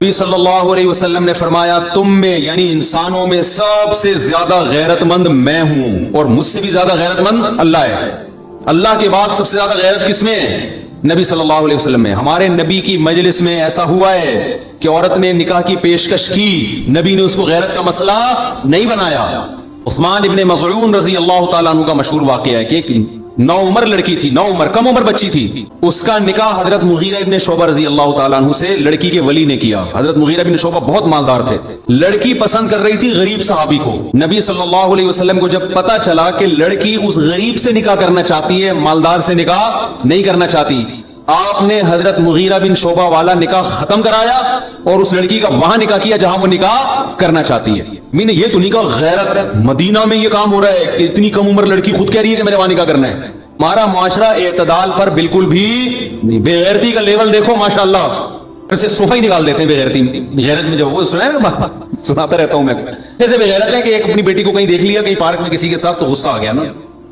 नबी सल्लल्लाहु अलैहि वसल्लम ने फरमाया, तुम में यानी इंसानों में सबसे ज्यादा गैरतमंद मैं हूं और मुझसे भी ज्यादा गैरतमंद अल्लाह है। अल्लाह के बाद सबसे ज्यादा गैरत किसमें है? नबी सल्लल्लाहु अलैहि वसल्लम में। हमारे नबी की मजलिस में ऐसा हुआ है कि औरत ने निकाह की पेशकश की, नबी ने उसको गैरत का मसला नहीं बनाया। उस्मान इब्ने मज़ऊन रज़ी अल्लाह तआला अन्हु का मशहूर वाक़या है कि एक नौ उम्र लड़की थी, नौ उम्र कम उम्र बच्ची थी, उसका निकाह हजरत मुगीरा इब्ने शोबा रज़ी अल्लाह तआला अन्हु से लड़की के वली ने किया। हजरत मुगीरा इब्ने शोबा बहुत मालदार थे। लड़की पसंद कर रही थी गरीब सहाबी को। नबी सल्लल्लाहु अलैहि वसल्लम को जब पता चला कि लड़की उस गरीब से निकाह करना चाहती है, मालदार से निकाह नहीं करना चाहती, आपने हजरत मुगीरा बिन शोबा वाला निकाह खत्म कराया और उस लड़की का वहां निकाह किया जहां वो निकाह करना चाहती है। मीन ये तो निकाह गैरत है। मदीना में ये काम हो रहा है कि इतनी कम उम्र लड़की खुद कह रही है कि मेरे वहां निकाह करना है। हमारा मुआशरा एतदाल पर बिल्कुल भी बेगैरती का लेवल देखो माशाअल्लाह, से सोफा ही निकाल देते हैं बेगैरती। गैरत में जब वो सुनाता रहता हूं मैं अक्सर, जैसे बेगैरत है कि एक अपनी बेटी को कहीं देख लिया कहीं पार्क में किसी के साथ, तो गुस्सा आ गया ना,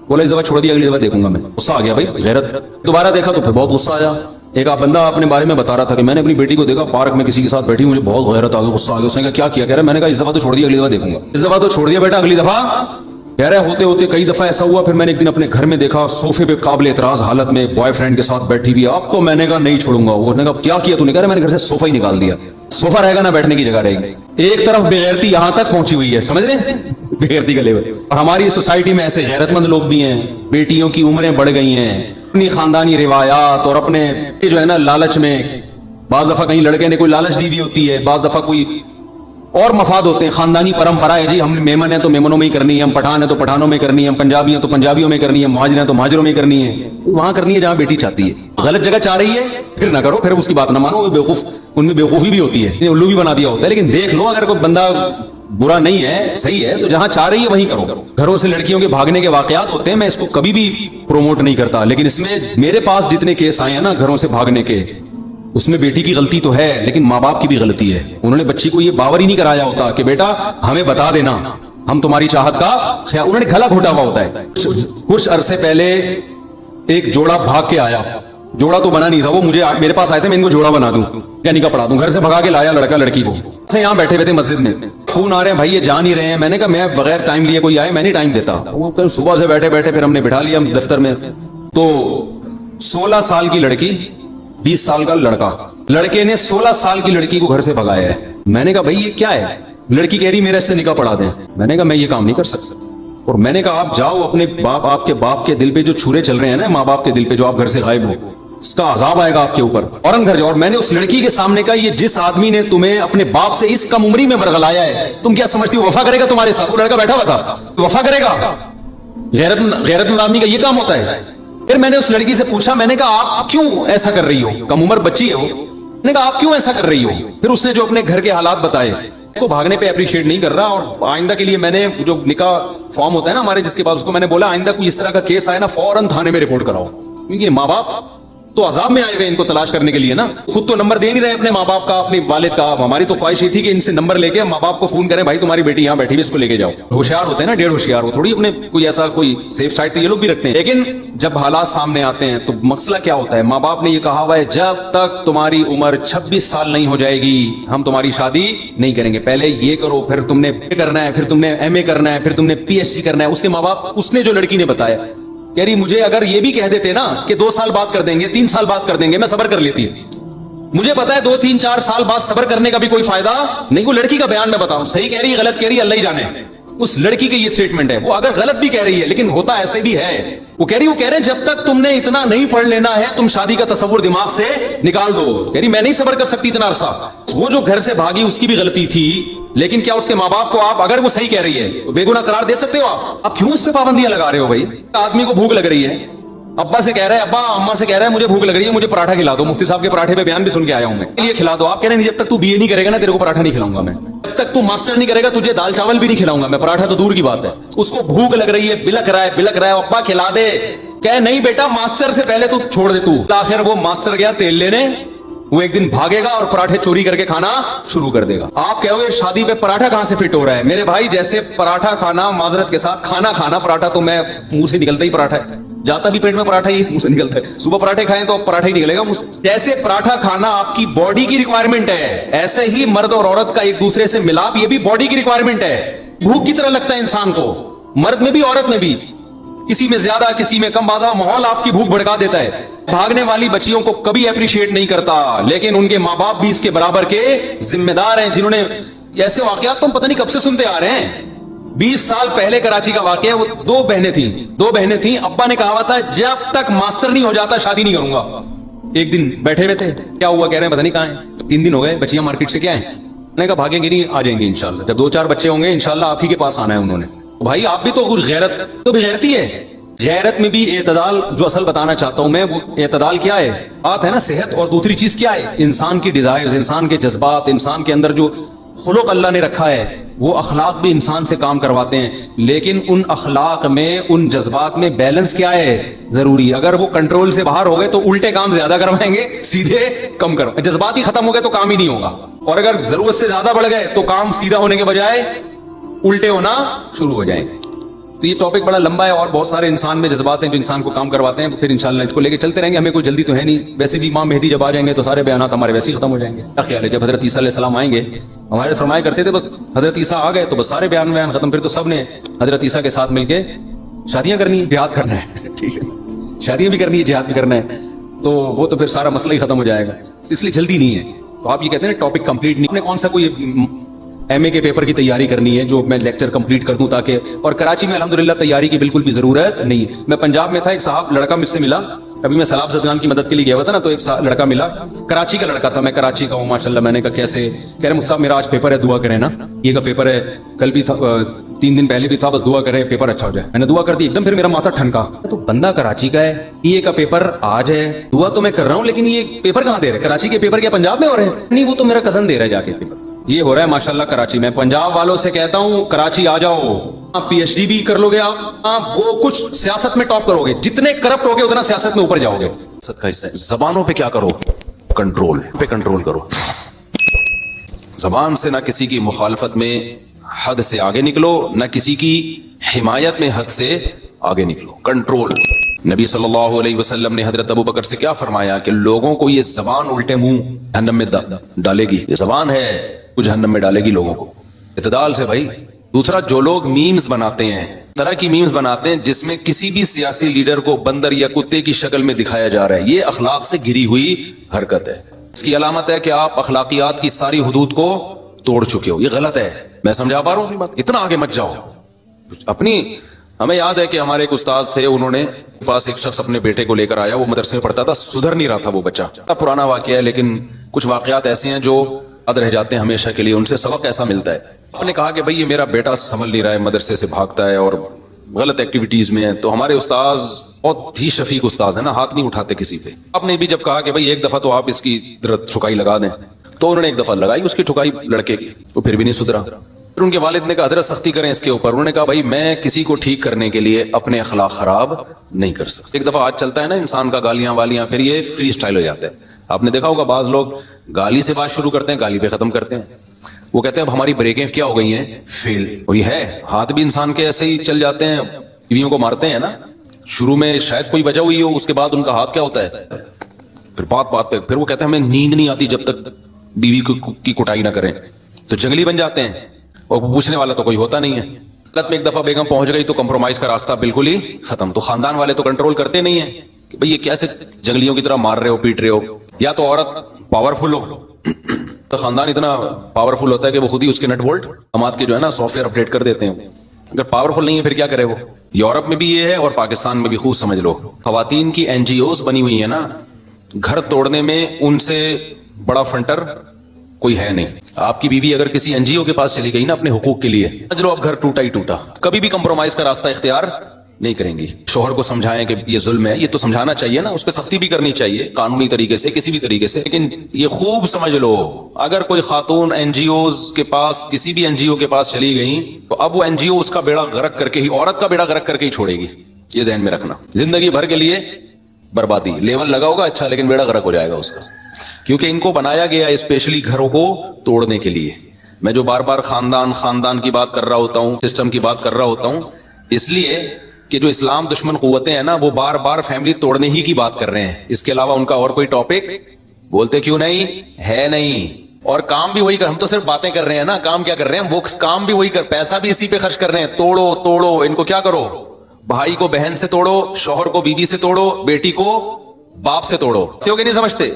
बोला इस दफा छोड़ दिया, अगली दफा देखूंगा मैं। गुस्सा आ गया भाई, गैरत। दोबारा देखा तो फिर बहुत गुस्सा आया। एक आप बंदा अपने बारे में बता रहा था कि मैंने अपनी बेटी को देखा पार्क में किसी के साथ बैठी, मुझे बहुत गैरत आ गया, गुस्सा आ गया। उसने कहा क्या किया? कह रहा मैंने कहा इस दफा तो छोड़ दिया, अगली दफा देखूंगा। इस दफा तो छोड़ दिया बेटा, अगली दफा। कह रहे होते होते कई दफा ऐसा हुआ, फिर मैंने एक दिन अपने घर में देखा सोफे पे काबिल एतराज हालत में बॉयफ्रेंड के साथ बैठी हुई। अब तो मैंने कहा नहीं छोड़ूंगा। उसने कहा क्या किया तूने? कह रहा मैंने घर से सोफा ही निकाल दिया। सोफा रहेगा ना, बैठने की जगह रहेगी। एक तरफ बेगैरती यहां तक पहुंची हुई है, समझ रहे हैं बेगैरती का लेवल। और हमारी सोसाइटी में ऐसे गैरतमंद लोग भी हैं, बेटियों की उम्रें बढ़ गई हैं, अपनी खानदानी रिवायात और अपने जो है ना लालच में, बाज दफा कहीं लड़के ने कोई लालच दी हुई होती है, बाज दफा कोई और मफाद होते हैं। खानदानी परंपरा है जी, हम मेमन है तो मेमनों में ही करनी है, हम पठान है तो पठानों में करनी है, हम पंजाबी हैं तो पंजाबियों में करनी है, मुहाजिर हैं तो मुहाजिरों में करनी है। वहां करनी है जहां बेटी चाहती है। गलत जगह चाह रही है फिर ना करो, फिर उसकी बात ना मानो। बेवकूफ, उनमें बेवकूफी भी होती है, उल्लू भी बना दिया होता है। लेकिन देख लो, अगर कोई बंदा बुरा नहीं है, सही है, तो जहां चाह रही है वहीं करो। घरों से लड़कियों के भागने के वाकयात होते हैं, मैं इसको कभी भी प्रोमोट नहीं करता, लेकिन इसमें मेरे पास जितने केस आए हैं ना घरों से भागने के, उसमें बेटी की गलती तो है लेकिन माँ बाप की भी गलती है। उन्होंने बच्ची को ये बावर ही नहीं कराया होता कि बेटा हमें बता देना, हम तुम्हारी चाहत का ख्याल। उन्होंने गला घोटा हुआ होता है। कुछ अरसे पहले एक जोड़ा भाग के आया, जोड़ा तो बना नहीं था, वो मेरे पास आए थे, मैं इनको जोड़ा बना दूं या निकाह पढ़ा दूं। घर से भगा के लाया लड़का लड़की को, से यहाँ बैठे हुए थे मस्जिद में, फोन आ रहे हैं भाई ये जा नहीं रहे हैं। मैंने कहा मैं बगैर टाइम लिए कोई आए मैं नहीं टाइम देता। वो कल सुबह से बैठे बैठे फिर हमने बिठा लिया दफ्तर में। तो 16 साल की लड़की 20 साल का लड़का, लड़के ने 16 साल की लड़की को घर से भगाया है। मैंने कहा भाई ये क्या है? लड़की कह रही मेरे से निकाह पढ़ा दें। मैंने कहा मैं ये काम नहीं कर सकता। और मैंने कहा आप जाओ अपने आपके बाप के दिल पे जो छुरे चल रहे हैं ना, माँ बाप के दिल पे, जो आप घर से गायब हो, इसका अजाब आएगा आपके ऊपर, फौरन घर जाओ। और मैंने उस लड़की के सामने कहा ये जिस आदमी ने तुम्हें अपने बाप से इस कम उम्री में बरगलाया है, तुम क्या समझती हो वफा करेगा तुम्हारे साथ? वो लड़का बैठा हुआ था, वफा करेगा? गैरतमंद आदमी का ये काम होता है। फिर मैंने उस लड़की से पूछा, मैंने कहा आप क्यों ऐसा कर रही हो? कम उम्र बच्ची हो। मैंने कहा आप क्यों ऐसा कर रही हो? फिर उसने जो अपने घर के हालात बताए, को भागने पे अप्रिशिएट नहीं कर रहा। और आइंदा के लिए मैंने जो निकाह फॉर्म होता है ना हमारे जिसके पास, उसको मैंने बोला आइंदा कोई इस तरह का केस आए ना फौरन थाने में रिपोर्ट कराओ, क्योंकि माँ बाप तो अजाब में आए हुए इनको तलाश करने के लिए ना। खुद तो नंबर दे नहीं रहे अपने माँ बाप का, अपने वालिद का। हमारी तो ख्वाहिश ये थी कि इनसे नंबर लेके माँ बाप को फोन करें, भाई तुम्हारी बेटी यहाँ बैठी है, इसको लेके जाओ। होशियार होते हैं ना, डेढ़ होशियार हो थोड़ी, अपने कोई ऐसा कोई सेफ साइड तो ये लोग भी रखते हैं। लेकिन जब हालात सामने आते हैं तो मसला क्या होता है? माँ बाप ने ये कहा हुआ है जब तक तुम्हारी उम्र 26 साल नहीं हो जाएगी हम तुम्हारी शादी नहीं करेंगे। पहले ये करो, फिर तुमने करना है, फिर तुमने MA करना है, फिर तुमने PhD करना है। उसके माँ बाप, उसने जो लड़की ने बताया, कह रही मुझे अगर ये भी कह देते ना कि 2 साल बात कर देंगे, 3 साल बात कर देंगे, मैं सब्र कर लेती। मुझे पता है 2, 3, 4 साल बाद सब्र करने का भी कोई फायदा नहीं। वो लड़की का बयान मैं बताऊं, सही कह रही है गलत कह रही है अल्लाह ही जाने। उस लड़की की ये स्टेटमेंट है, वो अगर गलत भी कह रही है लेकिन होता ऐसे भी है। वो कह रहे हैं जब तक तुमने इतना नहीं पढ़ लेना है तुम शादी का तस्वुर दिमाग से निकाल दो। कह रही मैं नहीं सब्र कर सकती इतना अरसा। वो जो घर से भागी उसकी भी गलती थी, लेकिन क्या उसके माँ बाप को आप, अगर वो सही कह रही है तो बेगुनाह करार दे सकते हो आप क्यों उस पर पाबंदियां लगा रहे हो? भाई आदमी को भूख लग रही है, अब्बा से कह रहा है, अब्बा अम्मा से कह रहा है मुझे भूख लग रही है, मुझे पराठा खिला दो। मुफ्ती साहब के पराठे पे बयान भी सुन के आया हूं मैं, ये खिला दो। आप कह रहे हैं जब तक तू BA नहीं करेगा ना तेरे को पराठा नहीं खिलाऊंगा मैं, जब तक तू मास्टर नहीं करेगा तुझे दाल चावल भी नहीं खिलाऊंगा मैं, पराठा तो दूर की बात है। उसको भूख लग रही है, बिलक रहा है, अब्बा खिला दे। कह नहीं बेटा मास्टर से पहले तू छोड़ दे। तू आखिर वो मास्टर गया तेल लेने, वो एक दिन भागेगा और पराठे चोरी करके खाना शुरू कर देगा। आप कहोगे शादी पे पराठा कहां से फिट हो रहा है? मेरे भाई जैसे पराठा खाना, माजरत के साथ खाना खाना, पराठा तो मैं मुंह से निकलता ही पराठा है। जाता भी पेट में पराठा ही मुंह से निकलता है। सुबह पराठे खाएं तो अब पराठा ही निकलेगा मुंह से। जैसे पराठा खाना आपकी बॉडी की रिक्वायरमेंट है, ऐसे ही मर्द और औरत का एक दूसरे से मिलाप ये भी बॉडी की रिक्वायरमेंट है। भूख की तरह लगता है इंसान को, मर्द में भी औरत में भी, किसी में ज्यादा किसी में कम। बाधा माहौल आपकी भूख भड़का देता है। भागने वाली बच्चियों को कभी अप्रिशिएट नहीं करता, लेकिन उनके माँ बाप भी इसके बराबर के जिम्मेदार हैं, जिन्होंने ऐसे वाकयात तुम पता नहीं कब से सुनते आ रहे हैं। 20 साल पहले कराची का वाकया, वो दो बहनें थी। अब्बा ने कहा हुआ था जब तक मास्टर नहीं हो जाता शादी नहीं करूंगा। एक दिन बैठे हुए थे, क्या हुआ, कह रहे हैं पता नहीं कहां है। 3 दिन हो गए, बच्चियां मार्केट से क्या है, मैंने कहा भागेंगे नहीं, आ जाएंगे इंशाल्लाह, जब 2-4 बच्चे होंगे इंशाल्लाह आप ही के पास आना है उन्होंने। भाई आप भी तो कुछ गैरत तो भी गैरती है। गैरत में भी एतदाल, जो असल बताना चाहता हूं मैं, वो एतदाल क्या है, बात है ना सेहत, और दूसरी चीज क्या है, इंसान की डिजायर्स, इंसान के जज्बात, इंसान के अंदर जो खुलुक अल्लाह ने रखा है, वो अखलाक भी इंसान से काम करवाते हैं। लेकिन उन अखलाक में, उन जज्बात में बैलेंस क्या है, जरूरी। अगर वो कंट्रोल से बाहर हो गए तो उल्टे काम ज्यादा करवाएंगे, सीधे कम करवाएंगे। जज्बात ही खत्म हो गए तो काम ही नहीं होगा, और अगर जरूरत से ज्यादा बढ़ गए तो काम सीधा होने के बजाय उल्टे होना शुरू हो जाएंगे। तो ये टॉपिक बड़ा लंबा है, और बहुत सारे इंसान में जज्बात हैं जो इंसान को काम करवाते हैं। फिर इंशाल्लाह इसको लेके चलते रहेंगे, हमें कोई जल्दी तो है नहीं। वैसे भी इमाम मेहदी जब आ जाएंगे तो सारे बयानात हमारे वैसे ही खत्म हो जाएंगे। क्या ख्याल है, जब हजरत ईसा अलैहिस्सलाम आएंगे, हमारे फरमाया करते थे बस हजरत ईसा आ गए तो बस सारे बयान खत्म। फिर तो सब ने हजरत ईसा के साथ मिलके शादियां करनी है, जिहाद करना है। ठीक है, शादियां भी करनी है, जिहाद भी करना है, तो वो तो फिर सारा मसला ही खत्म हो जाएगा। इसलिए जल्दी नहीं है। तो आप ये कहते हैं टॉपिक कंप्लीट नहीं, कौन सा कोई एमए के पेपर की तैयारी करनी है जो मैं लेक्चर कंप्लीट कर दूं ताकि, और कराची में अल्हम्दुलिल्लाह तैयारी की बिल्कुल भी जरूरत नहीं है। मैं पंजाब में था, एक साहब लड़का मुझसे मिला, अभी मैं सलाब जदगान की मदद के लिए गया हुआ था ना, तो एक लड़का मिला, कराची का लड़का था। मैं कराची का हूँ माशाल्लाह। मैंने कहा कैसे, कह रहे मुझसे मेरा आज पेपर है, दुआ करें ना। ये का पेपर है, कल भी था, 3 दिन पहले भी था, बस दुआ करें पेपर अच्छा हो जाए। मैंने दुआ कर दी, एकदम फिर मेरा माथा ठनका। तो बंदा कराची का है, ये का पेपर आज है, दुआ तो मैं कर रहा हूँ, लेकिन ये पेपर कहाँ दे रहे, कराची के पेपर क्या पंजाब में हो रहे हैं? नहीं, वो तो मेरा कजन दे रहा है जाके पेपर। ये हो रहा है माशाल्लाह कराची में। पंजाब वालों से कहता हूं कराची आ जाओ, आप पीएचडी भी कर लोगे, आप वो कुछ सियासत में टॉप करोगे, जितने करप्ट होगे उतना सियासत में ऊपर जाओगे। सियासत का हिस्सा है। जबानों पे क्या करो, कंट्रोल पे कंट्रोल करो। जबान से ना किसी की मुखालफत में हद से आगे निकलो, ना किसी की हिमायत में हद से आगे निकलो, कंट्रोल। नबी सल्लल्लाहु अलैहि वसल्लम ने हजरत अबू बकर से क्या फरमाया कि लोगों को ये जबान उल्टे मुंह जहन्नम में डालेगी। ये जबान है वो जहन्नम में डालेगी लोगों को। इत्तेदाल से भाई। दूसरा, जो लोग मीम्स बनाते हैं, तरह की मीम्स बनाते हैं जिसमें किसी भी सियासी लीडर को बंदर या कुत्ते की शक्ल में दिखाया जा रहा है, ये अखलाक से घिरी हुई हरकत है। इसकी अलामत है कि आप अखलाकियात की सारी हुदूद को तोड़ चुके हो। ये गलत है। मैं समझा पा रहा हूं अपनी बात? इतना आगे मत जाओ अपनी। हमें याद है कि हमारे एक उस्ताद थे, उन्होंने पास एक शख्स अपने बेटे को लेकर आया, वो मदरसे में पढ़ता था, सुधर नहीं रहा था वो बच्चा। पुराना वाकया है, लेकिन कुछ वाकयात ऐसे हैं जो याद रह जाते हैं हमेशा के लिए, उनसे सबक ऐसा मिलता है। आपने कहा कि भाई ये मेरा बेटा संभल नहीं रहा है, मदरसे से भागता है और गलत एक्टिविटीज में है। तो हमारे उस्ताद बहुत ही शफीक उस्ताद है ना, हाथ नहीं उठाते किसी पे। आपने भी जब कहा कि भाई एक दफा तो आप इसकी ठुकाई लगा दें, तो उन्होंने एक दफा लगाई उसकी ठुकाई लड़के की, तो फिर भी नहीं सुधरा। फिर उनके वालिद ने कहा हजरत सख्ती करें इसके ऊपर। उन्होंने कहा भाई मैं किसी को ठीक करने के लिए अपने अखलाक खराब नहीं कर सकता। एक दफा आज चलता है ना इंसान का गालियां वालियां, फिर ये फ्री स्टाइल हो जाता है। आपने देखा होगा बाज लोग गाली से बात शुरू करते हैं, गाली पे खत्म करते हैं। वो कहते हैं अब हमारी ब्रेकें क्या हो गई हैं, फेल। और ये है, हाथ भी इंसान के ऐसे ही चल जाते हैं, बीवियों को मारते हैं ना, शुरू में शायद कोई वजह हुई हो, उसके बाद उनका हाथ क्या होता है, फिर बात बात पे फिर वो कहते हैं हमें नींद नहीं आती जब तक बीवी की कुटाई ना करें। तो जंगली बन जाते हैं और पूछने वाला तो कोई होता नहीं है। गलत में एक दफा बेगम पहुंच गई तो कंप्रोमाइज का रास्ता बिल्कुल ही खत्म। तो खानदान वाले तो कंट्रोल करते नहीं है कि भाई ये कैसे जंगलियों की तरह मार रहे हो, पीट रहे हो। या तो औरत पावरफुल हो, तो खानदान इतना पावरफुल होता है कि वो खुद ही उसके नट बोल्ट दामाद के जो है ना सॉफ्टवेयर अपडेट कर देते हैं। अगर पावरफुल नहीं है फिर क्या करे वो। यूरोप में भी ये है और पाकिस्तान में भी खूब समझ लो। खवातीन की एनजीओज बनी हुई है ना, घर तोड़ने में उनसे बड़ा फंटर कोई है नहीं। आपकी बीवी अगर किसी एनजीओ के पास चली गई ना अपने हुकूक के लिए, समझ लो अब घर टूटा ही टूटा। कभी भी कंप्रोमाइज का रास्ता इख्तियार नहीं करेंगी। शोहर को समझाएं कि ये जुल्म है, ये तो समझाना चाहिए ना, उस पर सख्ती भी करनी चाहिए कानूनी तरीके से, किसी भी तरीके से। लेकिन ये खूब समझ लो, अगर कोई खातून एनजीओज के पास, किसी भी एनजीओ के पास चली गई, तो अब वो एनजीओ उसका बेड़ा गर्क करके ही, औरत का बेड़ा गर्क करके ही छोड़ेगी। ये ज़हन में रखना। जिंदगी भर के लिए बर्बादी। लेवल लगा होगा अच्छा, लेकिन बेड़ा गर्क हो जाएगा उसका, क्योंकि इनको बनाया गया स्पेशली घरों को तोड़ने के लिए। मैं जो बार बार खानदान की बात कर रहा होता हूँ, सिस्टम की बात कर रहा होता हूँ, इसलिए کہ جو اسلام دشمن قوتیں ہیں نا وہ بار بار فیملی توڑنے ہی کی بات کر رہے ہیں, اس کے علاوہ ان کا اور کوئی ٹاپک بولتے کیوں نہیں ہے نہیں. اور کام بھی وہی کر, ہم تو صرف باتیں کر رہے ہیں نا, کام کیا کر رہے ہیں, وہ کام بھی وہی کر, پیسہ بھی اسی پہ خرچ کر رہے ہیں. توڑو توڑو ان کو, کیا کرو, بھائی کو بہن سے توڑو, شوہر کو بیوی سے توڑو, بیٹی کو باپ سے توڑو. کہ نہیں سمجھتے,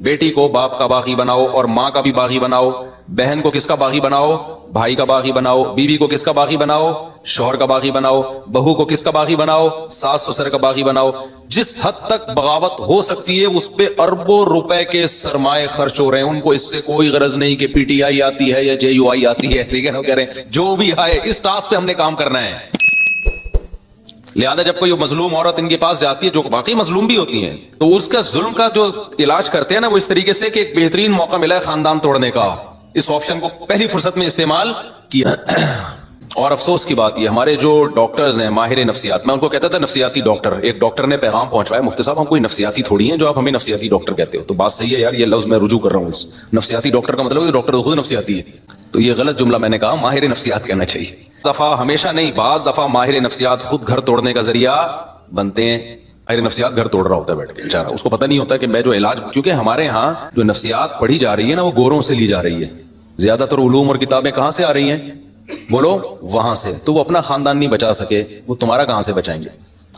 بیٹی کو باپ کا باغی بناؤ اور ماں کا بھی باغی بناؤ, بہن کو کس کا باغی بناؤ, بھائی کا باغی بناؤ, بیوی کو کس کا باغی بناؤ, شوہر کا باغی بناؤ, بہو کو کس کا باغی بناؤ, ساس سسر کا باغی بناؤ. جس حد تک بغاوت ہو سکتی ہے اس پہ اربوں روپے کے سرمائے خرچ ہو رہے ہیں. ان کو اس سے کوئی غرض نہیں کہ پی ٹی آئی آتی ہے یا جے یو آئی آتی ہے, ٹھیک ہے نا, کہہ رہے ہیں جو بھی آئے اس ٹاسک پہ ہم نے کام کرنا ہے. لہذا جب کوئی مظلوم عورت ان کے پاس جاتی ہے, جو واقعی مظلوم بھی ہوتی ہیں, تو اس کا ظلم کا جو علاج کرتے ہیں نا وہ اس طریقے سے کہ ایک بہترین موقع ملا ہے خاندان توڑنے کا, اس آپشن کو پہلی فرصت میں استعمال کیا. اور افسوس کی بات یہ, ہمارے جو ڈاکٹرز ہیں ماہر نفسیات, میں ان کو کہتا تھا نفسیاتی ڈاکٹر, ایک ڈاکٹر نے پیغام پہنچوایا, مفتی صاحب ہم کوئی نفسیاتی تھوڑی ہیں جو آپ ہمیں نفسیاتی ڈاکٹر کہتے ہو. تو بات صحیح ہے یار, یہ لفظ میں رجوع کر رہا ہوں, اس نفسیاتی ڈاکٹر کا مطلب ہے ڈاکٹر خود نفسیاتی ہے, تو یہ غلط جملہ میں نے کہا, ماہر نفسیات کہنا چاہیے. دفعہ ہمیشہ نہیں, بعض دفعہ ماہر نفسیات خود گھر توڑنے کا ذریعہ بنتے ہیں. ماہر نفسیات گھر توڑ رہا ہوتا ہے بیٹھ کے بیچارہ, اس کو پتہ نہیں ہوتا کہ میں جو علاج, کیونکہ ہمارے ہاں جو نفسیات پڑھی جا رہی ہے نا وہ گوروں سے لی جا رہی ہے. زیادہ تر علوم اور کتابیں کہاں سے آ رہی ہیں, بولو وہاں سے. تو وہ اپنا خاندان نہیں بچا سکے, وہ تمہارا کہاں سے بچائیں گے.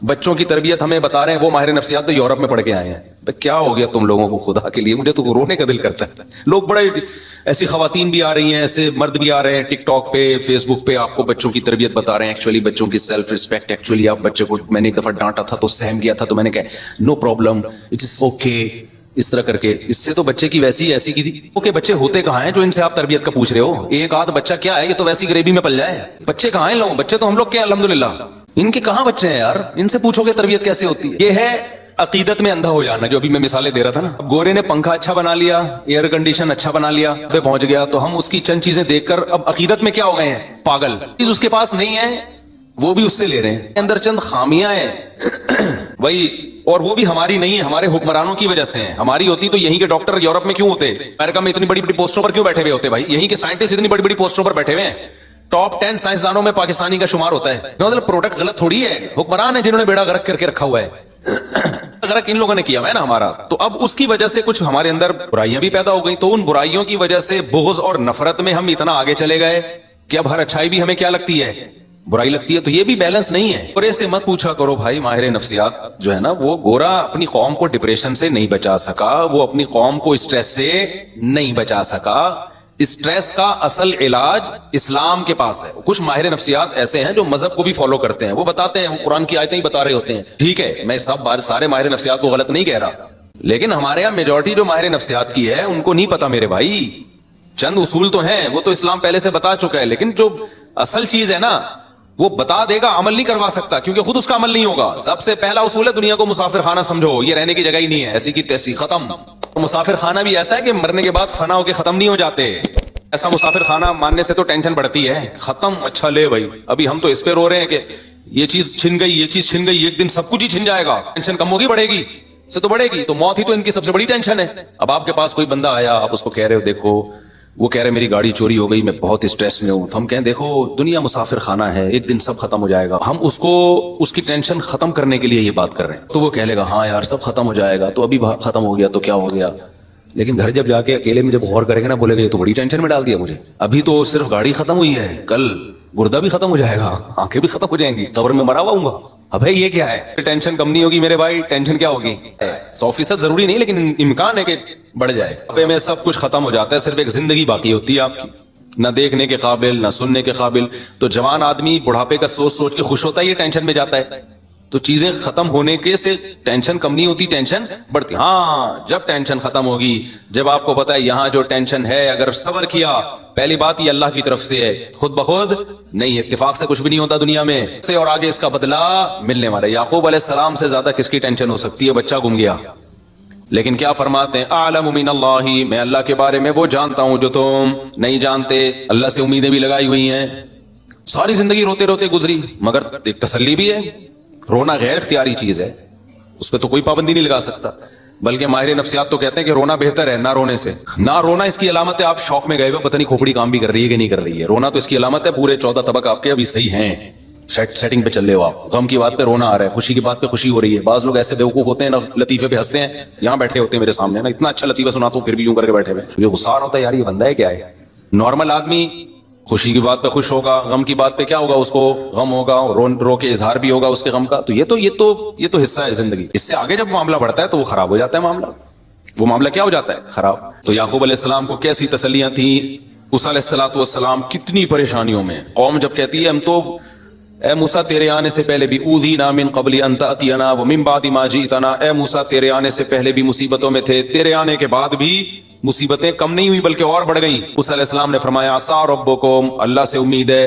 بچوں کی تربیت ہمیں بتا رہے ہیں وہ ماہر نفسیات تو یورپ میں پڑھ کے آئے ہیں. کیا ہو گیا تم لوگوں کو خدا کے لیے, مجھے تو رونے کا دل کرتا ہے. لوگ بڑے, ایسی خواتین بھی آ رہی ہیں, ایسے مرد بھی آ رہے ہیں ٹک ٹاک پہ فیس بک پہ, آپ کو بچوں کی تربیت بتا رہے ہیں. ایکچولی بچوں کی سیلف ریسپیکٹ, ایکچولی آپ بچے کو, میں نے ایک دفعہ ڈانٹا تھا تو سہم گیا تھا, تو میں نے کہا no problem, it is okay, اس طرح کر کے. اس سے تو بچے کی ویسی ایسی کی تھی کہ بچے ہوتے کہاں ہیں جو ان سے آپ تربیت کا پوچھ رہے ہو. ایک آدھ بچہ کیا ہے, یہ تو ویسی گریوی میں پل جائے. بچے کہاں ہیں لوگ, بچے تو ہم لوگ کیا الحمدللہ, ان کے کہاں بچے ہیں یار, ان سے پوچھو کہ تربیت کیسے ہوتی ہے. یہ ہے عقیدت میں اندھا ہو جانا, جو ابھی میں مثالیں دے رہا تھا نا. اب گورے نے پنکھا اچھا بنا لیا, ایئر کنڈیشن اچھا بنا لیا, پہ پہنچ گیا, تو ہم اس کی چند چیزیں دیکھ کر اب عقیدت میں کیا ہو گئے ہیں, پاگل. چیز اس کے پاس نہیں ہے وہ بھی اس سے لے رہے ہیں. اندر چند خامیاں ہیں وہی, اور وہ بھی ہماری نہیں ہے, ہمارے حکمرانوں کی وجہ سے ہیں. ہماری ہوتی تو یہیں کے ڈاکٹر یورپ میں کیوں ہوتے, امریکہ میں اتنی بڑی بڑی پوسٹوں پر کیوں بیٹھے ہوئے ہوتے بھائی. یہیں کے سائنٹسٹ اتنی بڑی بڑی پوسٹوں پر بیٹھے ہوئے ہیں, ٹاپ 10 سائنسدانوں میں پاکستانی کا شمار ہوتا ہے. مطلب پروڈکٹ غلط تھوڑی ہے, حکمران ہے جنہوں نے بیڑا غرق کر کے رکھا ہوا ہے. غرق ان لوگوں نے کیا ہوا ہے نا ہمارا. تو اب اس کی وجہ سے کچھ ہمارے اندر برائیاں بھی پیدا ہو گئی, تو ان برائیوں کی وجہ سے بغض اور نفرت میں ہم اتنا آگے چلے گئے کہ اب ہر اچھائی بھی ہمیں کیا لگتی ہے, برائی لگتی ہے. تو یہ بھی بیلنس نہیں ہے. گورے سے مت پوچھا کرو بھائی, ماہر نفسیات جو ہے نا, وہ گورا اپنی قوم کو ڈپریشن سے نہیں بچا سکا, وہ اپنی قوم کو اسٹریس سے نہیں بچا سکا. اسٹریس کا اصل علاج اسلام کے پاس ہے. کچھ ماہر نفسیات ایسے ہیں جو مذہب کو بھی فالو کرتے ہیں, وہ بتاتے ہیں, وہ قرآن کی آیتیں ہی بتا رہے ہوتے ہیں. ٹھیک ہے, میں سارے ماہر نفسیات کو غلط نہیں کہہ رہا, لیکن ہمارے یہاں میجورٹی جو ماہر نفسیات کی ہے ان کو نہیں پتا میرے بھائی. چند اصول تو ہیں, وہ تو اسلام پہلے سے بتا چکا ہے, لیکن جو اصل چیز ہے نا وہ بتا دے گا, عمل نہیں کروا سکتا کیونکہ خود اس کا عمل نہیں ہوگا. سب سے پہلا اصول ہے دنیا کو مسافر خانہ سمجھو, یہ رہنے کی جگہ ہی نہیں ہے, ایسی کی تیسی, ختم. مسافر خانہ بھی ایسا ہے کہ مرنے کے بعد فنا ہو کے ختم نہیں ہو جاتے. ایسا مسافر خانہ ماننے سے تو ٹینشن بڑھتی ہے, ختم. اچھا لے بھائی, ابھی ہم تو اس پہ رو رہے ہیں کہ یہ چیز چھن گئی, یہ چیز چھن گئی, ایک دن سب کچھ ہی چھن جائے گا. ٹینشن کم ہوگی بڑھے گی سے تو بڑھے گی. تو موت ہی تو ان کی سب سے بڑی ٹینشن ہے. اب آپ کے پاس کوئی بندہ آیا, آپ اس کو کہہ رہے ہو دیکھو, وہ کہہ رہے میری گاڑی چوری ہو گئی, میں بہت اسٹریس میں ہوں. تو ہم کہیں دیکھو دنیا مسافر خانہ ہے, ایک دن سب ختم ہو جائے گا. ہم اس کو اس کی ٹینشن ختم کرنے کے لیے یہ بات کر رہے ہیں. تو وہ کہہ لے گا ہاں یار سب ختم ہو جائے گا, تو ابھی ختم ہو گیا تو کیا ہو گیا. لیکن گھر جب جا کے اکیلے میں جب غور کرے گا نا, بولے گا یہ تو بڑی ٹینشن میں ڈال دیا مجھے. ابھی تو صرف گاڑی ختم ہوئی ہے, کل گردہ بھی ختم ہو جائے گا, آنکھیں بھی ختم ہو جائیں گی, قبر میں مرا ہوا ہوں گا. ابھی یہ کیا ہے, ٹینشن کم نہیں ہوگی میرے بھائی. ٹینشن کیا ہوگی, 100% ضروری نہیں لیکن امکان ہے کہ بڑھ جائے. ابھی میں سب کچھ ختم ہو جاتا ہے, صرف ایک زندگی باقی ہوتی ہے آپ کی, نہ دیکھنے کے قابل نہ سننے کے قابل. تو جوان آدمی بڑھاپے کا سوچ سوچ کے خوش ہوتا ہے, یہ ٹینشن میں جاتا ہے. تو چیزیں ختم ہونے کے سے ٹینشن کم نہیں ہوتی, ٹینشن بڑھتی. ہاں جب ٹینشن ختم ہوگی, جب آپ کو پتا ہے یہاں جو ٹینشن ہے اگر صبر کیا, پہلی بات یہ اللہ کی طرف سے ہے, خود بخود نہیں, اتفاق سے کچھ بھی نہیں ہوتا دنیا میں سے, اور آگے اس کا بدلہ ملنے والا. یعقوب علیہ السلام سے زیادہ کس کی ٹینشن ہو سکتی ہے, بچہ گم گیا. لیکن کیا فرماتے ہیں, اعلم من اللہ, میں اللہ کے بارے میں وہ جانتا ہوں جو تم نہیں جانتے. اللہ سے امیدیں بھی لگائی ہوئی ہیں, ساری زندگی روتے روتے گزری, مگر ایک تسلی بھی ہے. رونا غیر اختیاری چیز ہے, اس پہ تو کوئی پابندی نہیں لگا سکتا. بلکہ ماہر نفسیات تو کہتے ہیں کہ رونا بہتر ہے نہ رونے سے. نہ رونا اس کی علامت ہے آپ شوق میں گئے ہوئے, پتہ نہیں کھوپڑی کام بھی کر رہی ہے کہ نہیں کر رہی ہے. رونا تو اس کی علامت ہے پورے 14 طبق آپ کے ابھی صحیح ہیں, सेटिंग पे चल रहे हो आप, गम की बात पे रोना आ रहा है, खुशी की बात पे खुशी हो रही है। बाज लोग ऐसे बेवकूफ होते हैं ना, लतीफे पे हंसते हैं, यहाँ बैठे होते हैं मेरे सामने ना, इतना अच्छा लतीफा सुनाता हूँ फिर भी यूं करके बैठे हुए। मुझे गुस्सा होता है यार, ये बंदा है क्या है। नॉर्मल आदमी खुशी की बात पे खुश होगा, गम की बात पे क्या होगा, उसको गम होगा, रो के इजहार भी होगा उसके गम का। तो ये तो हिस्सा है जिंदगी। इससे आगे जब मामला बढ़ता है तो वो खराब हो जाता है मामला। वो मामला क्या हो जाता है, खराब। तो याकूब अलैहिस्सलाम को कैसी तसल्लियां थी, मूसा अलैहिस्सलाम कितनी परेशानियों में। कौम जब कहती है हम तो ए मूसा तेरे आने से पहले भी ऊज़ीना मिन क़ब्लि अन तअतियना व मिन बादि मा जीतना, ए मूसा तेरे आने से पहले भी मुसीबतों में थे, तेरे आने के बाद भी मुसीबतें कम नहीं हुई बल्कि और बढ़ गई। मूसा अलैहिस्सलाम ने फरमाया असा रब्बुकुम, अल्लाह से उम्मीद है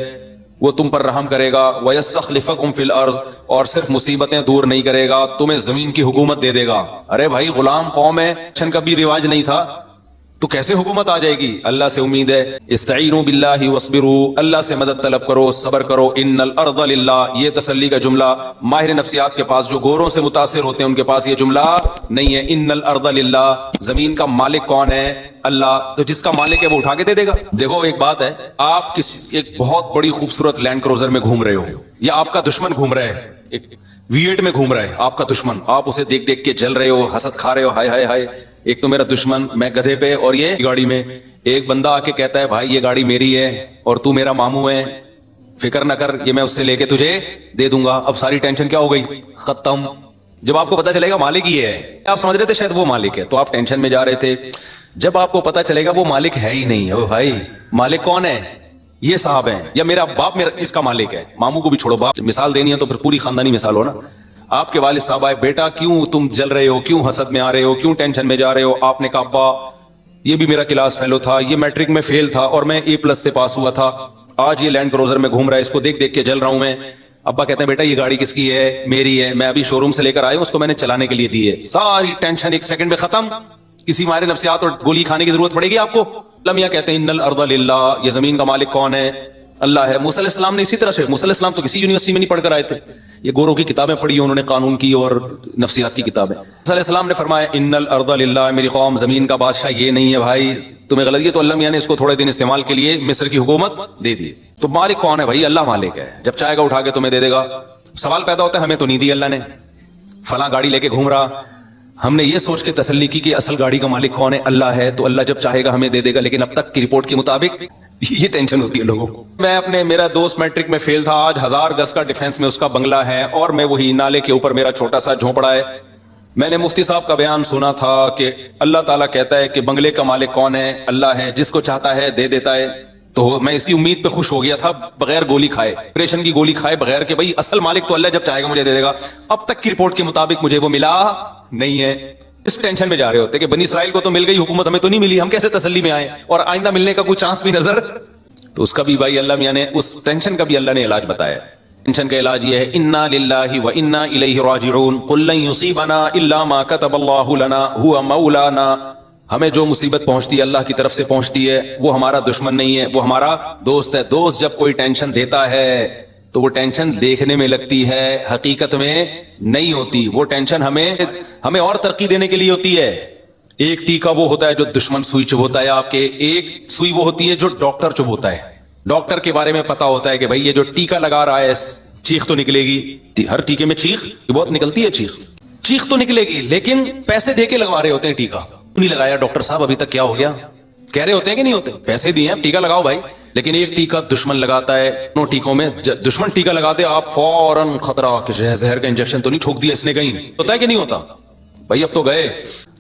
वो तुम पर रहम करेगा, व यस्तखलिफकुम फिल अर्ज़, और सिर्फ मुसीबतें दूर नहीं करेगा, तुम्हें जमीन की हुकूमत दे देगा। अरे भाई गुलाम कौम है, का भी रिवाज नहीं था तो कैसे हुकूमत आ जाएगी। अल्लाह से उम्मीद है। इस्तईनु बिल्लाहि वस्बिरू, अल्लाह से मदद तलब करो, सब्र करो। इन्नल अर्द लिल्लाह, ये तसल्ली का जुमला माहिर नफ्सियात के पास, जो गोरों से मुतासिर होते हैं उनके पास ये जुमला नहीं है। इन्नल अर्द लिल्लाह, जमीन का मालिक कौन है, अल्लाह। तो जिसका मालिक है वो उठा के दे देगा। देखो एक बात है, आप एक बहुत बड़ी खूबसूरत लैंड क्रूजर में घूम रहे हो, या आपका दुश्मन घूम रहा है, एक V8 में घूम रहा है आपका दुश्मन, आप उसे देख देख के जल रहे हो, हसद खा रहे हो, हाय हाय हाय, एक तो मेरा दुश्मन, मैं गधे पे और ये गाड़ी में। एक बंदा आके कहता है भाई ये गाड़ी मेरी है और तू मेरा मामू है, फिक्र ना कर, ये मैं उससे लेके तुझे दे दूंगा। अब सारी टेंशन क्या हो गई, खत्म। जब आपको पता चलेगा मालिक ही है, आप समझ रहे थे शायद वो मालिक है तो आप टेंशन में जा रहे थे। जब आपको पता चलेगा वो मालिक है ही नहीं, ओ भाई मालिक कौन है, ये साहब है, या मेरा बाप मेरा इसका मालिक है। मामू को भी छोड़ो, बाप मिसाल देनी है तो फिर पूरी खानदानी मिसाल हो ना। आपके वालिद साहब आए, बेटा क्यों तुम जल रहे हो, क्यों हसद में आ रहे हो, क्यों टेंशन में जा रहे हो। आपने कहा अब्बा ये भी मेरा क्लास फेलो था, ये मैट्रिक में फेल था और मैं A+ से पास हुआ था, आज ये लैंड क्रूजर में घूम रहा है, इसको देख देख के जल रहा हूं मैं। अब्बा कहते हैं बेटा ये गाड़ी किसकी है, मेरी है, मैं अभी शोरूम से लेकर आया हूं, उसको मैंने चलाने के लिए दी है। सारी टेंशन एक सेकंड में खत्म। किसी मारे नफ्सियात और गोली खाने की जरूरत पड़ेगी आपको। लमिया कहते हैं इन्नल अर्द लिल्लाह, ये जमीन का मालिक कौन है, अल्लाह है। मूसा अलैहिस्सलाम ने इसी तरह से, मूसा अलैहिस्सलाम तो किसी यूनिवर्सिटी में नहीं पढ़कर आए थे, ये गोरों की किताबें पढ़ी, उन्होंने कानून की और नफ्सियात की किताबें। मूसा अलैहिस्सलाम ने फरमाया इन्नल अर्द लिल्लाह, मेरी कौम जमीन का बादशाह ये नहीं है भाई, तुम्हें गलत। ये तो अल्लाह मियां ने इसको थोड़े दिन इस्तेमाल के लिए मिस्र की हुकूमत दे दी। तो मालिक कौन है भाई, अल्लाह मालिक है, जब चाहेगा उठा के तुम्हें दे देगा। सवाल पैदा होता है हमें तो नहीं दी अल्लाह ने, फलां गाड़ी लेके घूम रहा, हमने ये सोच के तसल्ली की कि असल गाड़ी का मालिक कौन है, अल्लाह है, तो अल्लाह जब चाहेगा हमें दे देगा। लेकिन अब तक की रिपोर्ट के मुताबिक ये टेंशन होती है लोगों को। मेरा दोस्त मैट्रिक में फेल था, आज 1000 गज का डिफेंस में उसका बंगला है और मैं वही नाले के ऊपर मेरा छोटा सा झोंपड़ा है। मैंने मुफ्ती साहब का बयान सुना था कि अल्लाह ताला कहता है कि बंगले का मालिक कौन है, अल्लाह है, जिसको चाहता है दे देता है। तो मैं इसी उम्मीद पे खुश हो गया था, बगैर गोली खाए, ऑपरेशन की गोली खाए बगैर, कि भाई असल मालिक तो अल्लाह जब चाहेगा मुझे दे देगा। अब तक की रिपोर्ट के मुताबिक मुझे वो मिला नहीं है। इस टेंशन में जा रहे होते कि बनी इसराइल को तो मिल गई हुकूमत, हमें तो नहीं मिली, हम कैसे तसल्ली में आए, और आइंदा मिलने का कोई चांस भी नजर। तो उसका भी भाई अल्लाह मियां ने, उस टेंशन का भी अल्लाह ने इलाज बताया। टेंशन का इलाज ये है, इन्ना लिल्लाहि व इन्ना इलैहि राजिऊन, कुल लन युसीबना इल्ला मा कतबल्लाहु लना हुवा मौलाना। हमें जो मुसीबत पहुंचती है अल्लाह की तरफ से पहुंचती है, वो हमारा दुश्मन नहीं है, वो हमारा दोस्त है। दोस्त जब कोई टेंशन देता है तो वो टेंशन देखने में लगती है, हकीकत में नहीं होती। वो टेंशन हमें और तरक्की देने के लिए होती है। एक टीका वो होता है जो दुश्मन सुई चुभोता है आपके, एक सुई वो होती है जो डॉक्टर चुभोता है। डॉक्टर के बारे में पता होता है कि भाई ये जो टीका लगा रहा है चीख तो निकलेगी, हर टीके में चीख बहुत निकलती है, चीख तो निकलेगी, लेकिन पैसे दे के लगवा रहे होते हैं टीका। नहीं लगाया डॉक्टर साहब अभी तक, क्या हो गया, कह रहे होते हैं कि नहीं होते, पैसे दिए हैं टीका लगाओ भाई। लेकिन एक टीका दुश्मन लगाता है, दोनों टीकों में दुश्मन टीका लगाते आप फौरन खतरा कि जहर का इंजेक्शन तो नहीं ठोक दिया इसने कहीं, होता है कि नहीं होता भाई, अब तो गए।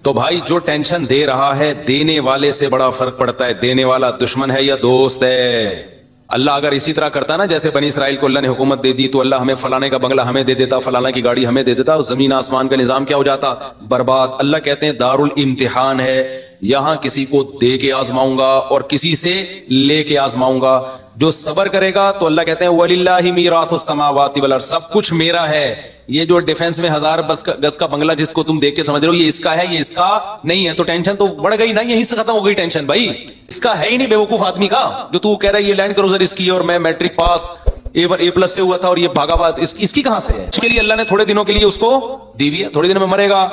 तो भाई जो टेंशन दे रहा है, देने वाले से बड़ा फर्क पड़ता है, देने वाला दुश्मन है या दोस्त है। अल्लाह अगर इसी तरह करता ना, जैसे बनी इसराइल को अल्लाह ने हुकूमत दे दी, तो अल्लाह हमें फलाने का बंगला हमें दे देता, फलाना की गाड़ी हमें दे देता, जमीन आसमान का निजाम क्या हो जाता, बर्बाद। अल्लाह कहते हैं दारुल इम्तिहान है, यहां किसी को दे के आजमाऊंगा और किसी से लेके आजमाऊंगा। जो सबर करेगा तो अल्लाह कहते हैं वलिल्लाहि मीराथुस समावाति वल अर्द, सब कुछ मेरा है। ये जो डिफेंस में 1000 गज का बंगला जिसको तुम देख के समझ रहे हो ये इसका है, ये इसका नहीं है, तो टेंशन तो बढ़ गई ना, यहीं से खत्म हो गई टेंशन। भाई इसका है ही नहीं बेवकूफ आदमी का, जो तू कह रहा है ये लैंड क्रूजर इसकी है और मैं मैट्रिक पास A+ से हुआ था और ये भागा बात इसकी कहां से है। इसके लिए अल्लाह ने थोड़े दिनों के लिए उसको दी हुई है, थोड़े दिन में मरेगा,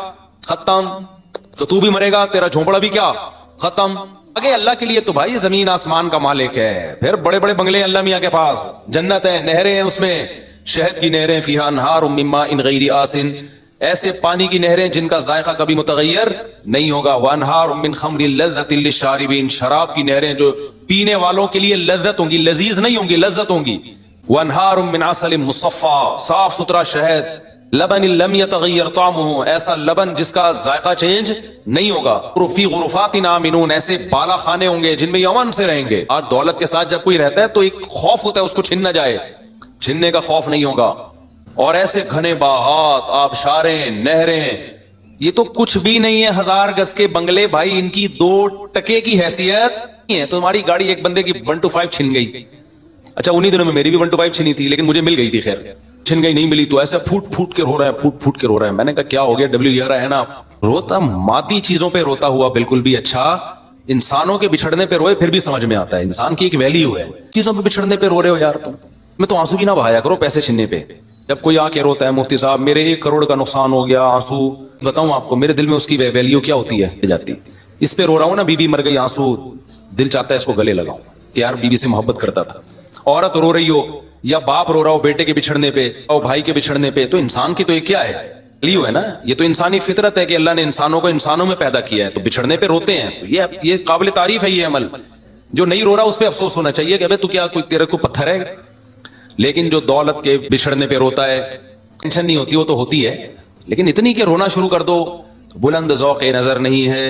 खत्म। तो तू भी मरेगा, तेरा झोंपड़ा भी क्या खत्म। आगे अल्लाह के लिए तो भाई जमीन आसमान का मालिक है, फिर बड़े बड़े बंगले अल्लाह मियां के पास, जन्नत है, नहरें हैं उसमें, शहद की नहरें फीहा अनहारुम मिन माइन गैरि आसिन, ऐसे पानी की नहरें जिनका जायका कभी मुतगय्यर नहीं होगा। वअनहारुम मिन खम्रिन लज़्ज़तिन लिश्शारिबीन, शराब की नहरें जो पीने वालों के लिए लज्जत होंगी, लजीज नहीं होंगी, लज्जत होंगी। वअनहारुम मिन असलिन मुसफ़्फ़ा, साफ सुथरा शहद। लबन लम यतगय्यर तामुहु, ऐसा लबन जिसका जायका चेंज नहीं होगा। फी गुरुफातिन आमिनून, ऐसे बाला खाने होंगे जिनमें अमन से रहेंगे। और दौलत के साथ जब कोई रहता है तो एक खौफ होता है उसको छिन न जाए, छिनने का खौफ नहीं होगा। और ऐसे घने बागात, आबशारें, नहरें, ये तो कुछ भी नहीं है। 1000 गज के बंगले भाई, इनकी 2 टके की हैसियत नहीं है। तो तुम्हारी गाड़ी एक बंदे की 1 to 5 छिन गई, अच्छा उन्हीं दिनों में मेरी भी 1 to 5 छिनी थी, लेकिन मुझे मिल गई थी, खैर छिन गई, नहीं मिली तो ऐसे फूट फूट के रो रहा है, फूट फूट के रो रहा है। मैंने कहा क्या हो गया WR है ना, रोता मादी चीजों पे रोता हुआ बिल्कुल भी अच्छा, इंसानों के बिछड़ने पे रोए फिर भी समझ में आता है, इंसान की एक वैल्यू है। चीजों पे बिछड़ने पे रो रहे हो यार तुम, मैं तो आंसू भी ना बहाया करो पैसे छीनने पे। जब कोई आके रोता है मुफ्ती साहब मेरे 1 करोड़ का नुकसान हो गया, आंसू, बताऊं आपको मेरे दिल में उसकी वैल्यू क्या होती है जाती। इस पे रो रहा हूं ना, बीबी मर गई, आंसू, दिल चाहता है इसको गले लगाऊं कि यार बीबी से मोहब्बत करता था। औरत रो रही हो या बाप रो रहा हो बेटे के बिछड़ने पे और भाई के बिछड़ने पे, तो इंसान की तो ये क्या है, वैल्यू है ना। ये तो इंसानी फितरत है कि अल्लाह ने इंसानों को इंसानों में पैदा किया है, तो बिछड़ने पे रोते हैं। तो ये काबिल तारीफ है ये अमल। जो नहीं रो रहा उस पर अफसोस होना चाहिए कि अबे तू क्या कोई तेरे को पत्थर है। लेकिन जो दौलत के बिछड़ने पे रोता है, टेंशन नहीं होती, वो तो होती है, लेकिन इतनी कि रोना शुरू कर दो, बुलंद ज़ौक़े नजर नहीं है,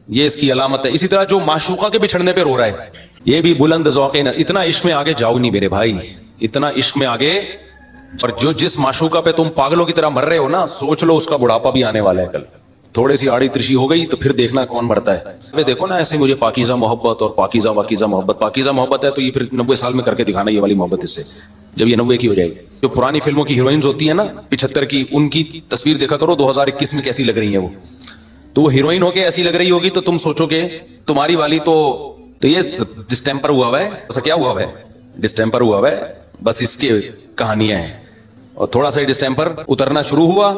ये इसकी अलामत है। इसी तरह जो माशूका के बिछड़ने पे रो रहा है, ये भी बुलंद ज़ौक़े नजर। इतना इश्क में आगे जाओ नहीं मेरे भाई, इतना इश्क में आगे। और जो जिस माशूका पे तुम पागलों की तरह मर रहे हो ना, सोच लो उसका बुढ़ापा भी आने वाला है कल। थोड़ी सी आड़ी तिरछी हो गई तो फिर देखना कौन मरता है। अबे देखो ना, ऐसे मुझे पाकीज़ा मोहब्बत और पाकीज़ा मोहब्बत, पाकीज़ा मोहब्बत है तो ये फिर 90 साल में करके दिखाना ये वाली मोहब्बत, इससे जब ये 90 की हो जाएगी। जो पुरानी फिल्मों की हीरोइंस होती है ना 75 की, उनकी तस्वीर देखा करो 2021 में कैसी लग रही है वो। तो वो हीरोइन होके ऐसी लग रही होगी तो तुम सोचोगे तुम्हारी वाली तो ये डिस्टेम्पर हुआ है। ऐसा क्या हुआ है, डिस्टेम्पर हुआ है, बस इसकी कहानियां हैं। और थोड़ा सा डिस्टेम्पर उतरना शुरू हुआ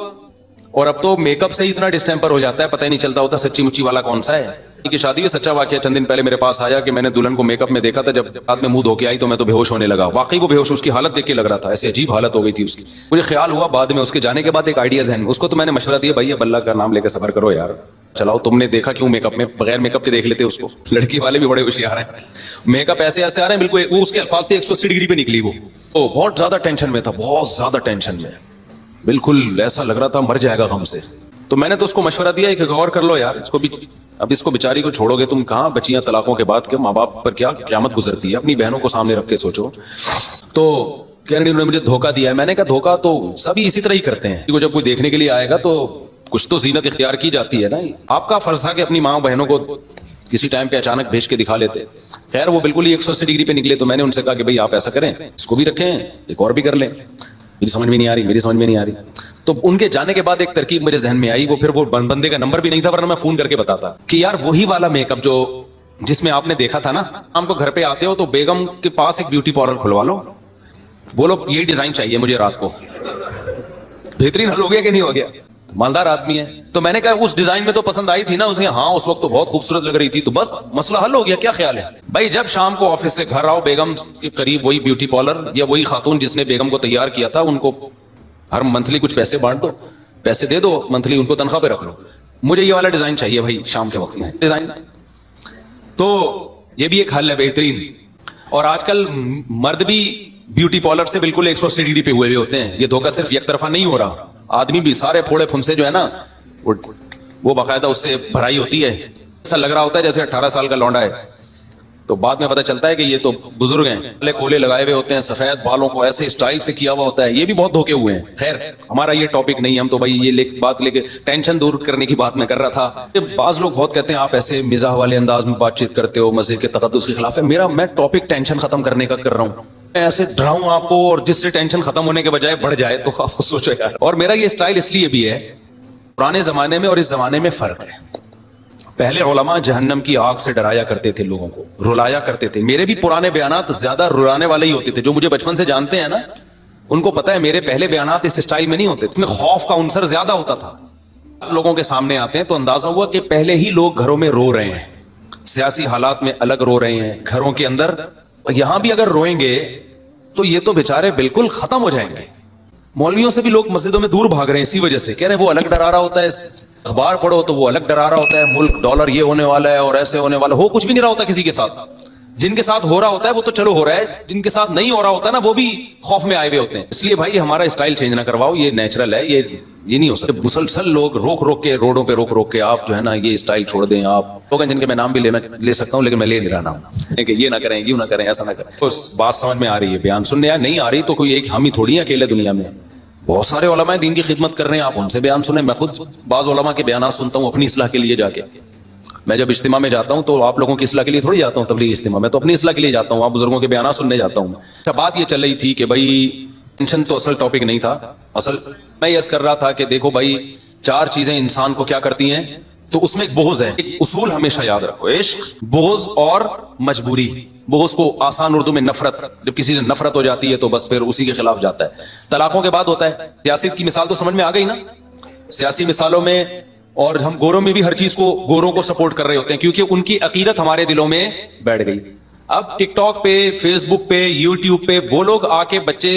और अब तो मेकअप से ही इतना डिस्टेम्पर हो जाता है पता ही नहीं चलता होता सच्ची मुच्ची वाला कौन सा है। की शादी में सच्चा वाकया चंद दिन पहले मेरे पास आया कि मैंने दुल्हन को मेकअप में देखा था, जब बाद में मुंह धो के आई तो मैं तो बेहोश होने लगा। वाकई वो बेहोश, उसकी हालत देख के लग रहा था, ऐसे अजीब हालत हो गई थी उसकी। मुझे ख्याल हुआ बाद में, उसके जाने के बाद एक आइडिया जहन में, उसको तो मैंने मशवरा दिया भाई अब अल्लाह का नाम लेकर सफर करो यार, चलाओ। तुमने देखा क्यों मेकअप में, बगैर मेकअप के देख लेते उसको। लड़की वाले भी बड़े होशियार हैं, मेकअप ऐसे ऐसे आ रहे हैं बिल्कुल। वो उसके अल्फाज थे 180 डिग्री पे निकली वो बहुत ज्यादा टेंशन में था, बहुत ज्यादा टेंशन में, बिल्कुल ऐसा लग रहा था मर जाएगा गम से। तो मैंने तो उसको मशवरा दिया कि गौर कर लो यार, इसको भी, अब इसको बेचारी को छोड़ोगे तुम कहाँ, बच्चियां तलाकों के बाद के माँ बाप पर क्या क़यामत गुजरती है, अपनी बहनों को सामने रख के सोचो। तो कहने उन्होंने मुझे धोखा दिया है। मैंने कहा धोखा तो सभी इसी तरह ही करते हैं, जब कोई देखने के लिए आएगा तो कुछ तो जीनत इख्तियार की जाती है ना। आपका फर्ज था कि अपनी माँ बहनों को किसी टाइम पे अचानक भेज के दिखा लेते। खैर वो बिल्कुल ही 180 डिग्री पे निकले, तो मैंने उनसे कहा कि भाई आप ऐसा करें, इसको भी रखें, एक और भी कर लें। मेरी समझ में नहीं आ रही। तो उनके जाने के बाद एक तरकीब मेरे जहन में आई, वो फिर वो बंदे का नंबर भी नहीं था, वरना मैं फोन करके बताता कि यार वही वाला मेकअप जो जिसमें आपने देखा था ना, हमको घर पे आते हो तो बेगम के पास एक ब्यूटी पार्लर खुलवा लो, बोलो यही डिजाइन चाहिए मुझे रात को। बेहतरीन हल हो गया कि नहीं हो गया? मालदार आदमी है। तो मैंने कहा उस डिजाइन में तो पसंद आई थी ना उसने, हाँ उस वक्त तो बहुत खूबसूरत लग रही थी, तो बस मसला हल हो गया। क्या ख्याल है भाई, जब शाम को ऑफिस से घर आओ, बेगम के करीब वही ब्यूटी पार्लर या वही खातून जिसने बेगम को तैयार किया था, उनको हर मंथली कुछ पैसे बांट दो, पैसे दे दो मंथली, उनको तनख्वाह पे रख लो, मुझे ये वाला डिजाइन चाहिए भाई शाम के वक्त में डिजाइन। तो ये भी एक हल है बेहतरीन। और आजकल मर्द भी ब्यूटी पार्लर से बिल्कुल 180 डिग्री पे हुए होते हैं। ये धोखा सिर्फ एक तरफा नहीं हो रहा, आदमी भी सारे फोड़े फुंसे जो है ना वो बाकायदा उससे भराई होती है। ऐसा लग रहा होता है जैसे 18 साल का लौंडा है, तो बाद में पता चलता है कि ये तो बुजुर्ग हैं, कोले लगाए हुए होते हैं, सफेद बालों को ऐसे स्टाइल से किया हुआ होता है। ये भी बहुत धोखे हुए हैं। खैर हमारा ये टॉपिक नहीं है, हम तो भाई ये बात लेके टेंशन दूर करने की बात मैं कर रहा था। बाज लोग बहुत कहते हैं आप ऐसे मिजाह वाले अंदाज में बातचीत करते हो, मस्जिद के तकद्दुस के खिलाफ है। मैं टॉपिक टेंशन खत्म करने का कर रहा हूँ, ऐसे डराऊं आपको और जिससे टेंशन खत्म होने के बजाय बढ़ जाए, तो आप सोचो यार। और मेरा ये स्टाइल इसलिए भी है, पुराने जमाने में और इस जमाने में फर्क है। पहले उलमा जहन्नम की आग से डराया करते थे, लोगों को रुलाया करते थे। मेरे भी पुराने बयानात ज्यादा रुलाने वाले ही होते थे। जो मुझे बचपन से जानते हैं ना, उनको पता है मेरे पहले बयानात इस स्टाइल में नहीं होते, इसमें खौफ का अंसर ज्यादा होता था। लोगों के सामने आते हैं तो अंदाजा हुआ कि पहले ही लोग घरों में रो रहे हैं, सियासी हालात में अलग रो रहे हैं, घरों के अंदर। यहां भी अगर रोएंगे तो ये तो बेचारे बिल्कुल खत्म हो जाएंगे। मौलवियों से भी लोग मस्जिदों में दूर भाग रहे हैं इसी वजह से, कह रहे हैं वो अलग डरा रहा होता है, अखबार पढ़ो तो वो अलग डरा रहा होता है, मुल्क डॉलर ये होने वाला है और ऐसे होने वाला। हो कुछ भी नहीं रहा होता किसी के साथ, जिनके साथ हो रहा होता है वो तो चलो हो रहा है, जिनके साथ नहीं हो रहा होता ना वो भी खौफ में आए हुए होते हैं। इसलिए भाई हमारा स्टाइल चेंज ना करवाओ, ये नेचुरल है, ये नहीं हो सकता। मुसलसल लोग रोक रोक के रोडों पे रोक के आप जो है ना ये स्टाइल छोड़ दें। आप लोग हैं जिनके मैं नाम भी ले सकता हूं लेकिन मैं ले नहीं रहा नाम, कि ये ना करें, यूं ना करें, ऐसा ना करें। तो बात समझ में आ रही है, बयान सुनने नहीं आ रही तो कोई एक हम ही थोड़ी है अकेले दुनिया में, बहुत सारे उलमा दीन की खिदमत कर रहे हैं, आप उनसे बयान सुने। मैं खुद बाज उलमा के बयान सुनता हूं अपनी इस्लाह के लिए जाके। मैं जब इज्तिमा में जाता हूं तो आप लोगों की इस्लाह के लिए थोड़ी जाता हूं तबलीग इज्तिमा में, तो अपनी इस्लाह के लिए जाता हूं, आप बुजुर्गों के बयान सुनने जाता हूं। अच्छा, बात ये चल रही थी कि भाई टेंशन तो असल टॉपिक नहीं था, असल मैं ये कर रहा था कि देखो भाई 4 चीजें इंसान को क्या करती हैं, तो उसमें एक बोझ है। एक उसूल हमेशा याद रखो, इश्क, बोझ और मजबूरी। बोझ को आसान उर्दू में नफरत, जब किसी से नफरत हो जाती है तो बस फिर उसी के खिलाफ जाता है। तलाकों के बाद होता है, सियासत की मिसाल तो समझ में आ गई ना, सियासी मिसालों में, और हम गोरों में भी हर चीज को गोरों को सपोर्ट कर रहे होते हैं क्योंकि उनकी अकीदत हमारे दिलों में बैठ गई। अब टिकटॉक पे, फेसबुक पे, यूट्यूब पे वो लोग आके बच्चे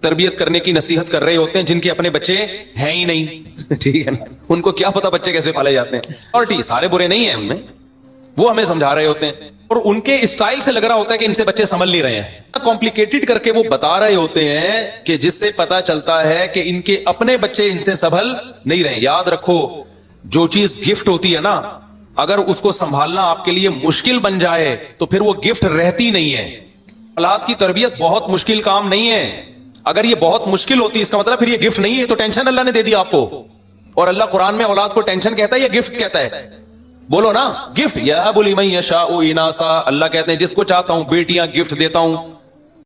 तरबियत करने की नसीहत कर रहे होते हैं जिनके अपने बच्चे हैं ही नहीं ठीक है ना, उनको क्या पता बच्चे कैसे पाले जाते हैं। और सारे बुरे नहीं है उनमें, वो हमें समझा रहे होते हैं और उनके स्टाइल से लग रहा होता है कि इनसे बच्चे समझ नहीं रहे हैं। कॉम्प्लिकेटेड करके वो बता रहे होते हैं कि जिससे पता चलता है कि इनके अपने बच्चे इनसे संभल नहीं रहे। याद रखो, जो चीज गिफ्ट होती है ना, अगर उसको संभालना आपके लिए मुश्किल बन जाए तो फिर वो गिफ्ट रहती नहीं है। औलाद की तरबियत बहुत मुश्किल काम नहीं है। अगर ये बहुत मुश्किल होती इसका मतलब फिर ये गिफ्ट नहीं है, तो टेंशन अल्लाह ने दे दी आपको। और अल्लाह कुरान में औलाद को टेंशन कहता है या गिफ्ट कहता है? बोलो ना, गिफ्ट। या बुली मैं यशाउ इनासा, अल्लाह कहते हैं जिसको चाहता हूं बेटियां गिफ्ट देता हूं।